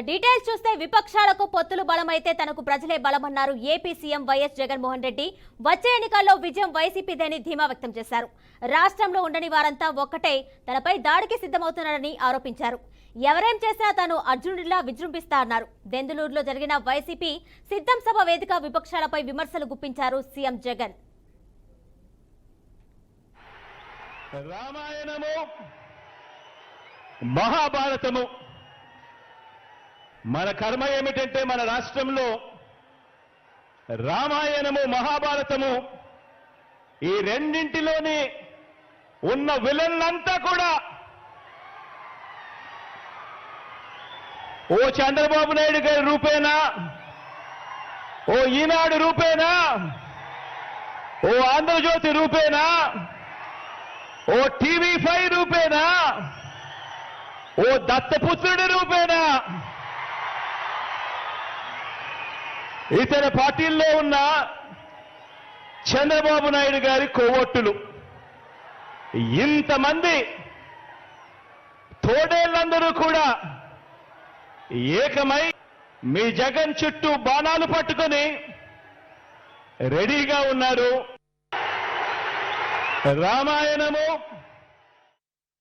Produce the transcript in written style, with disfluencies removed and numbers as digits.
Details చూస్తే విపక్షాలకు పొత్తులు బలమైతే తనకు ప్రజలే బలమన్నారు AP CM YS Jaganmohan Reddy. వచ్చే ఎన్నికల్లో విజయం వైసీపీదేని ధీమా వ్యక్తం చేశారు. రాష్ట్రంలో ఉండని వారంతా ఒక్కటే తనపై దాడికి సిద్ధమవుతున్నారని ఆరోపించారు. ఎవరేం చేసినా తాను అర్జునుడిలా విజృంభిస్తా అన్నారు. దెందులూరులో జరిగిన వైసీపీ సిద్ధం సభ వేదిక విపక్షాలపై విమర్శలు గుప్పించారు సీఎం జగన్. రామాయణము మహాభారతము మన కర్మ ఏమిటంటే మన రాష్ట్రంలో రామాయణము మహాభారతము ఈ రెండింటిలోని ఉన్న విలన్లంతా కూడా ఓ చంద్రబాబు నాయుడు గారి రూపేనా, ఓ ఈనాడు రూపేనా, ఓ ఆంధ్రజ్యోతి రూపేనా, ఓ టీవీ5 రూపేనా, ఓ దత్తపుత్రుడి రూపేనా, ఇతర పార్టీల్లో ఉన్న చంద్రబాబు నాయుడు గారి కోవొట్టులు, ఇంతమంది తోడేళ్లందరూ కూడా ఏకమై మీ జగన్ చుట్టూ బాణాలు పట్టుకొని రెడీగా ఉన్నారు. రామాయణము